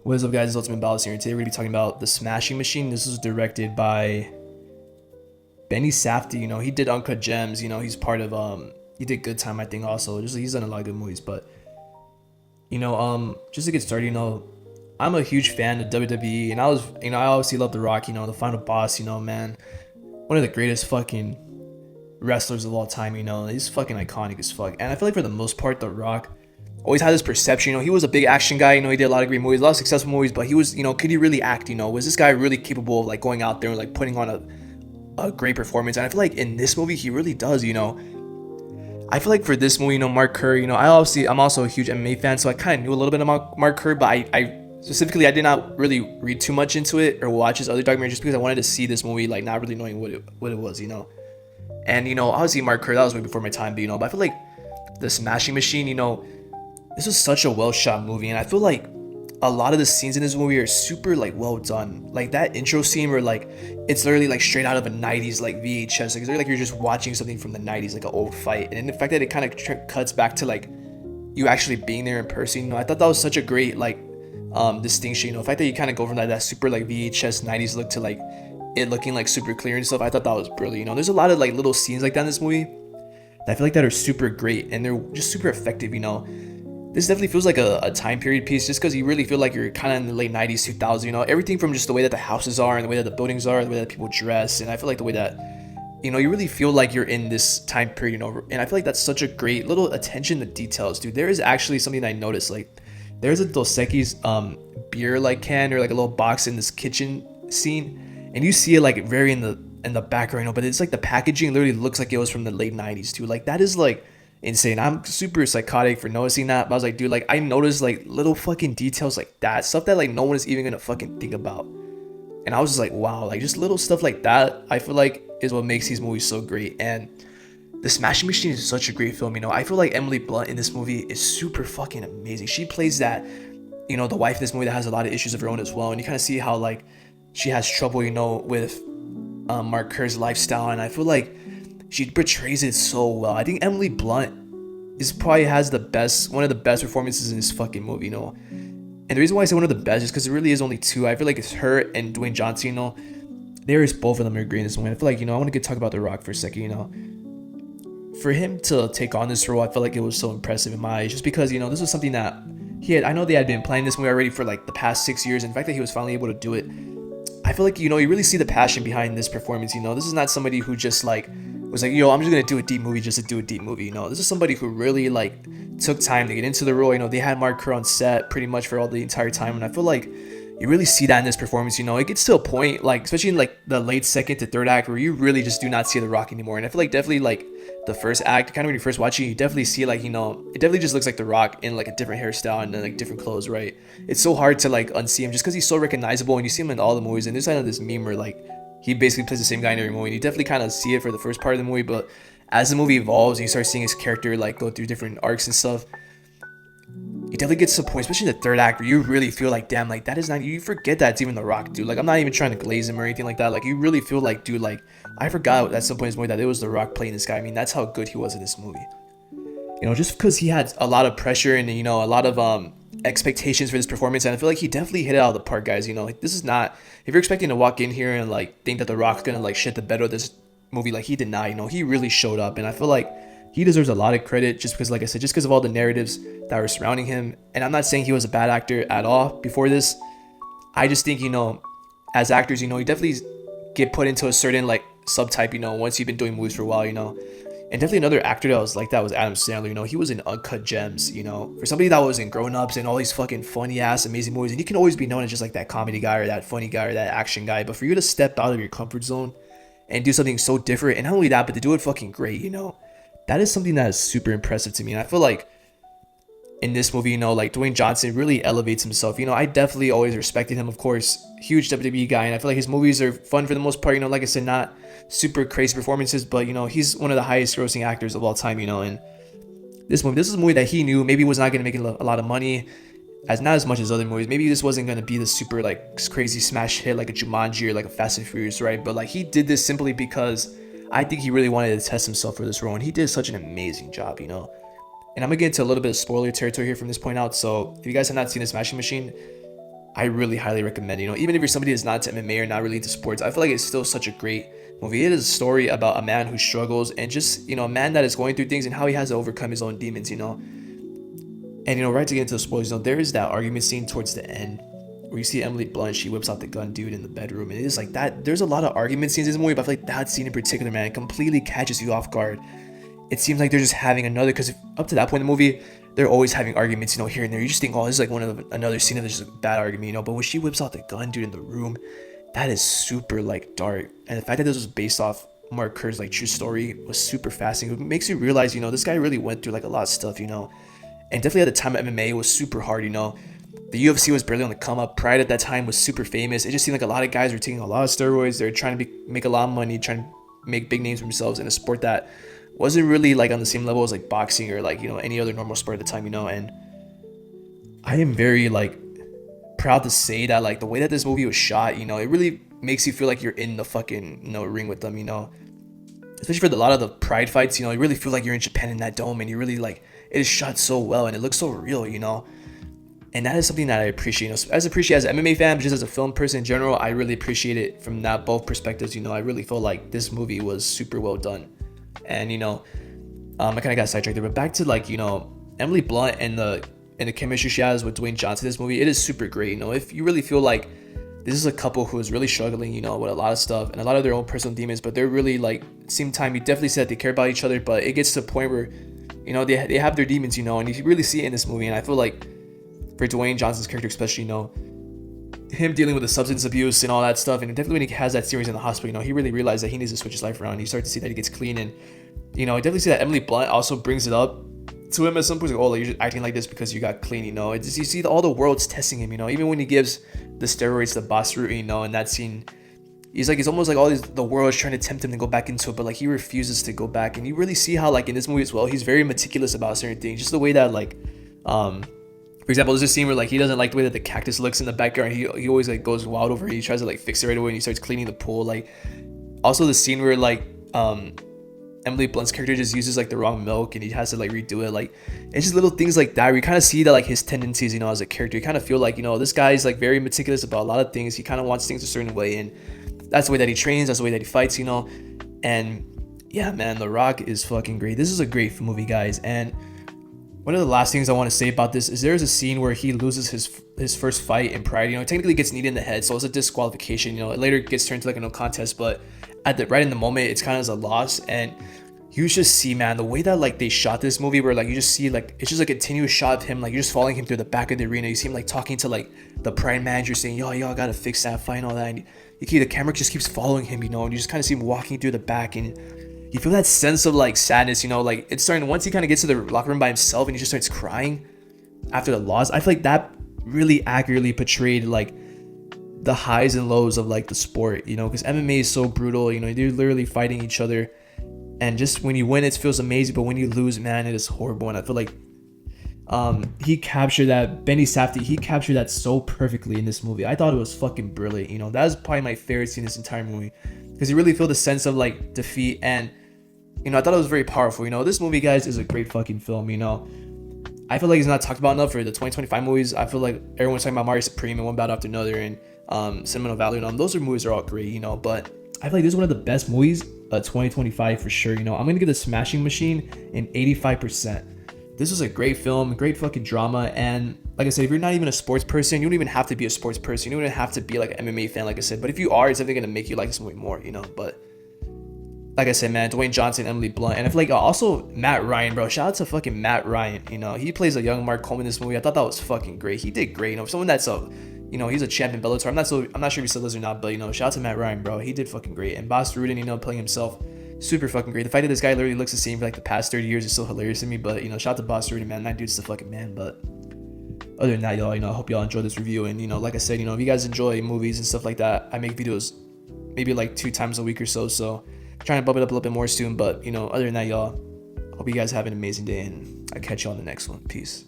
What is up, guys? It's Ultimate Ballas here. Today we're going to be talking about The Smashing Machine. This was directed by Benny Safdie. He did Uncut Gems. He's part of he did Good Time, I think, also. He's done a lot of good movies. But just to get started, I'm a huge fan of WWE, and I obviously love The Rock. The final boss. Man, one of the greatest fucking wrestlers of all time. He's fucking iconic as fuck. And I feel like for the most part, The Rock always had this perception. He was a big action guy. He did a lot of great movies, a lot of successful movies. But he was, could he really act? Was this guy really capable of like going out there and like putting on a great performance? And I feel like in this movie, he really does. I feel like for this movie, Mark Kerr. I'm also a huge MMA fan, so I kind of knew a little bit about Mark Kerr, but I specifically I did not really read too much into it or watch his other documentaries just because I wanted to see this movie, like not really knowing what it was. And obviously Mark Kerr, that was way before my time, but I feel like The Smashing Machine, this was such a well shot movie, and I feel like a lot of the scenes in this movie are super like well done. Like that intro scene where like it's literally like straight out of a 90s like VHS. Like it's like you're just watching something from the 90s, like an old fight. And the fact that it kind of cuts back to like you actually being there in person, I thought that was such a great like distinction. The fact that you kind of go from that super like VHS 90s look to like it looking like super clear and stuff, I thought that was brilliant. There's a lot of like little scenes like that in this movie that I feel like that are super great and they're just super effective. This definitely feels like a time period piece just because you really feel like you're kind of in the late 90s, 2000s, everything from just the way that the houses are and the way that the buildings are, the way that people dress. And I feel like the way that, you really feel like you're in this time period, and I feel like that's such a great little attention to details, dude. There is actually something that I noticed, like there's a Dos Equis beer like can or like a little box in this kitchen scene, and you see it like very in the background, but it's like the packaging literally looks like it was from the late 90s, too. Like that is like insane. I'm super psychotic for noticing that, but I was like, dude, like I noticed like little fucking details like that, stuff that like no one is even gonna fucking think about. And I was just like, wow, like just little stuff like that I feel like is what makes these movies so great. And The Smashing Machine is such a great film. I feel like Emily Blunt in this movie is super fucking amazing. She plays that, the wife in this movie that has a lot of issues of her own as well, and you kind of see how like she has trouble, with Mark Kerr's lifestyle, and I feel like she portrays it so well. I think Emily Blunt probably has one of the best performances in this fucking movie, And the reason why I say one of the best is because it really is only two. I feel like it's her and Dwayne Johnson, There is both of them are great in this movie. I feel like, I want to talk about The Rock for a second, For him to take on this role, I feel like it was so impressive in my eyes, just because, this was something that I know they had been planning this movie already for like the past 6 years. And the fact that he was finally able to do it, I feel like, you really see the passion behind this performance. This is not somebody who just like was like, I'm just gonna do a deep movie just to do a deep movie. This is somebody who really like took time to get into the role. They had Mark Kerr on set pretty much for all the entire time, and I feel like you really see that in this performance. It gets to a point, like especially in like the late second to third act, where you really just do not see The Rock anymore. And I feel like definitely like the first act, kind of when you first watch it, you definitely see like, it definitely just looks like The Rock in like a different hairstyle and then like different clothes, right? It's so hard to like unsee him just because he's so recognizable, and you see him in all the movies. And there's kind of this meme where like he basically plays the same guy in every movie, and you definitely kind of see it for the first part of the movie, but as the movie evolves and you start seeing his character like go through different arcs and stuff, it definitely gets to a point, especially in the third act, where you really feel like, damn, like that is not, you forget that it's even The Rock, dude. Like I'm not even trying to glaze him or anything like that. Like you really feel like, dude, like I forgot at some point in this movie that it was The Rock playing this guy. I mean, that's how good he was in this movie. Just because he had a lot of pressure and a lot of expectations for this performance, and I feel like he definitely hit it out of the park, guys. Like this is not, if you're expecting to walk in here and like think that The Rock's gonna like shit the bed with this movie, like he did not. He really showed up, and I feel like he deserves a lot of credit just because, like I said, just because of all the narratives that were surrounding him. And I'm not saying he was a bad actor at all before this. I just think, as actors, you definitely get put into a certain like subtype, once you've been doing movies for a while, And definitely another actor that was like that was Adam Sandler. He was in Uncut Gems, for somebody that was in Grown Ups and all these fucking funny ass amazing movies. And you can always be known as just like that comedy guy or that funny guy or that action guy. But for you to step out of your comfort zone and do something so different, and not only that, but to do it fucking great, that is something that is super impressive to me. And I feel like in this movie, like Dwayne Johnson really elevates himself. I definitely always respected him, of course, huge WWE guy, and I feel like his movies are fun for the most part. Like I said, not super crazy performances, but he's one of the highest grossing actors of all time. And this is a movie that he knew maybe was not going to make a lot of money, not as much as other movies. Maybe this wasn't going to be the super like crazy smash hit like a Jumanji or like a Fast and Furious, right? But like he did this simply because I think he really wanted to test himself for this role, and he did such an amazing job. And I'm gonna get into a little bit of spoiler territory here from this point out. So if you guys have not seen The Smashing Machine, I really highly recommend it. You know, even if you're somebody that's not into MMA or not really into sports, I feel like it's still such a great movie. It is a story about a man who struggles and just, you know, a man that is going through things and how he has to overcome his own demons, you know. And, you know, right to get into the spoilers, you know, there is that argument scene towards the end where you see Emily Blunt, she whips out the gun dude in the bedroom. And it is like that. There's a lot of argument scenes in this movie, but I feel like that scene in particular, man, it completely catches you off guard. It seems like they're just having another, because up to that point in the movie, they're always having arguments, you know, here and there. You just think, oh, this is like another scene of just a bad argument, you know. But when she whips out the gun dude in the room, that is super like dark. And the fact that this was based off Mark Kerr's like true story was super fascinating. It makes you realize, you know, this guy really went through like a lot of stuff, you know. And definitely at the time, MMA was super hard, you know. The UFC was barely on the come up. Pride at that time was super famous. It just seemed like a lot of guys were taking a lot of steroids. They're trying to make a lot of money, trying to make big names for themselves in a sport that wasn't really like on the same level as like boxing or like, you know, any other normal sport at the time, you know. And I am very like proud to say that like the way that this movie was shot, you know, it really makes you feel like you're in the fucking, you know, ring with them, you know. Especially for a lot of the Pride fights, you know, you really feel like you're in Japan in that dome, and you really like, it is shot so well and it looks so real, you know. And that is something that I appreciate, you know, as an MMA fan, but just as a film person in general, I really appreciate it from that both perspectives, you know. I really feel like this movie was super well done. And, you know, I kind of got sidetracked there, but back to like, you know, Emily Blunt and the chemistry she has with Dwayne Johnson in this movie, it is super great, you know. If you really feel like this is a couple who is really struggling, you know, with a lot of stuff and a lot of their own personal demons, but they're really like, at the same time, you definitely see that they care about each other, but it gets to the point where, you know, they have their demons, you know, and you really see it in this movie. And I feel like for Dwayne Johnson's character especially, you know, him dealing with the substance abuse and all that stuff, and definitely when he has that series in the hospital, you know, he really realized that he needs to switch his life around. You start to see that he gets clean, and, you know, I definitely see that Emily Blunt also brings it up to him at some point, like, oh, like, you're just acting like this because you got clean, you know. It's just, you see all the world's testing him, you know, even when he gives the steroids to Bas Rutten, you know, in that scene, he's almost like the world is trying to tempt him to go back into it, but like he refuses to go back. And you really see how like in this movie as well, he's very meticulous about certain things, just the way that like for example, there's a scene where like he doesn't like the way that the cactus looks in the backyard. He always like goes wild over it. He tries to like fix it right away, and he starts cleaning the pool. Like also the scene where like Emily Blunt's character just uses like the wrong milk and he has to like redo it. Like it's just little things like that where you kind of see that like his tendencies, you know, as a character. You kind of feel like, you know, this guy's like very meticulous about a lot of things. He kind of wants things a certain way, and that's the way that he trains, that's the way that he fights, you know. And yeah, man, The Rock is fucking great. This is a great movie, guys. And one of the last things I want to say about this is there's a scene where he loses his first fight in Pride. You know, technically gets kneed in the head, so it's a disqualification. You know, it later gets turned to like a no contest, but right in the moment, it's kind of as a loss. And you just see, man, the way that like they shot this movie, where like you just see like it's just a continuous shot of him, like you're just following him through the back of the arena. You see him like talking to like the Pride manager, saying, "Yo, y'all gotta fix that fight and all that." And the camera just keeps following him, you know, and you just kind of see him walking through the back, and you feel that sense of like sadness, you know, like it's starting once he kind of gets to the locker room by himself and he just starts crying after the loss. I feel like that really accurately portrayed like the highs and lows of like the sport, you know, because MMA is so brutal, you know, they're literally fighting each other, and just when you win it feels amazing, but when you lose, man, it is horrible. And I feel like he captured that, Benny Safdie, he captured that so perfectly in this movie. I thought it was fucking brilliant, you know. That was probably my favorite scene in this entire movie, because you really feel the sense of like defeat. And you know, I thought it was very powerful. You know, this movie, guys, is a great fucking film, you know. I feel like it's not talked about enough for the 2025 movies. I feel like everyone's talking about Mario Supreme and One Battle After Another and Sentimental Value, and those movies are all great, you know. But I feel like this is one of the best movies of 2025 for sure, you know. I'm going to give The Smashing Machine an 85%. This was a great film, great fucking drama. And like I said, if you're not even a sports person, you don't even have to be a sports person. You don't even have to be like an MMA fan, like I said. But if you are, it's definitely going to make you like this movie more, you know. But like I said, man, Dwayne Johnson, Emily Blunt, and I feel like also Matt Ryan, bro. Shout out to fucking Matt Ryan. You know, he plays a young Mark Coleman in this movie. I thought that was fucking great. He did great. You know, someone that's you know, he's a champ in Bellator. I'm not sure if he still is or not, but you know, shout out to Matt Ryan, bro. He did fucking great. And Bas Rutten, you know, playing himself, super fucking great. The fact that this guy literally looks the same for like the past 30 years is so hilarious to me. But you know, shout out to Bas Rutten, man. That dude's the fucking man. But other than that, y'all, you know, I hope y'all enjoyed this review. And you know, like I said, you know, if you guys enjoy movies and stuff like that, I make videos maybe like 2 times a week or so. So trying to bump it up a little bit more soon. But you know, other than that, y'all, hope you guys have an amazing day, and I'll catch you on the next one. Peace.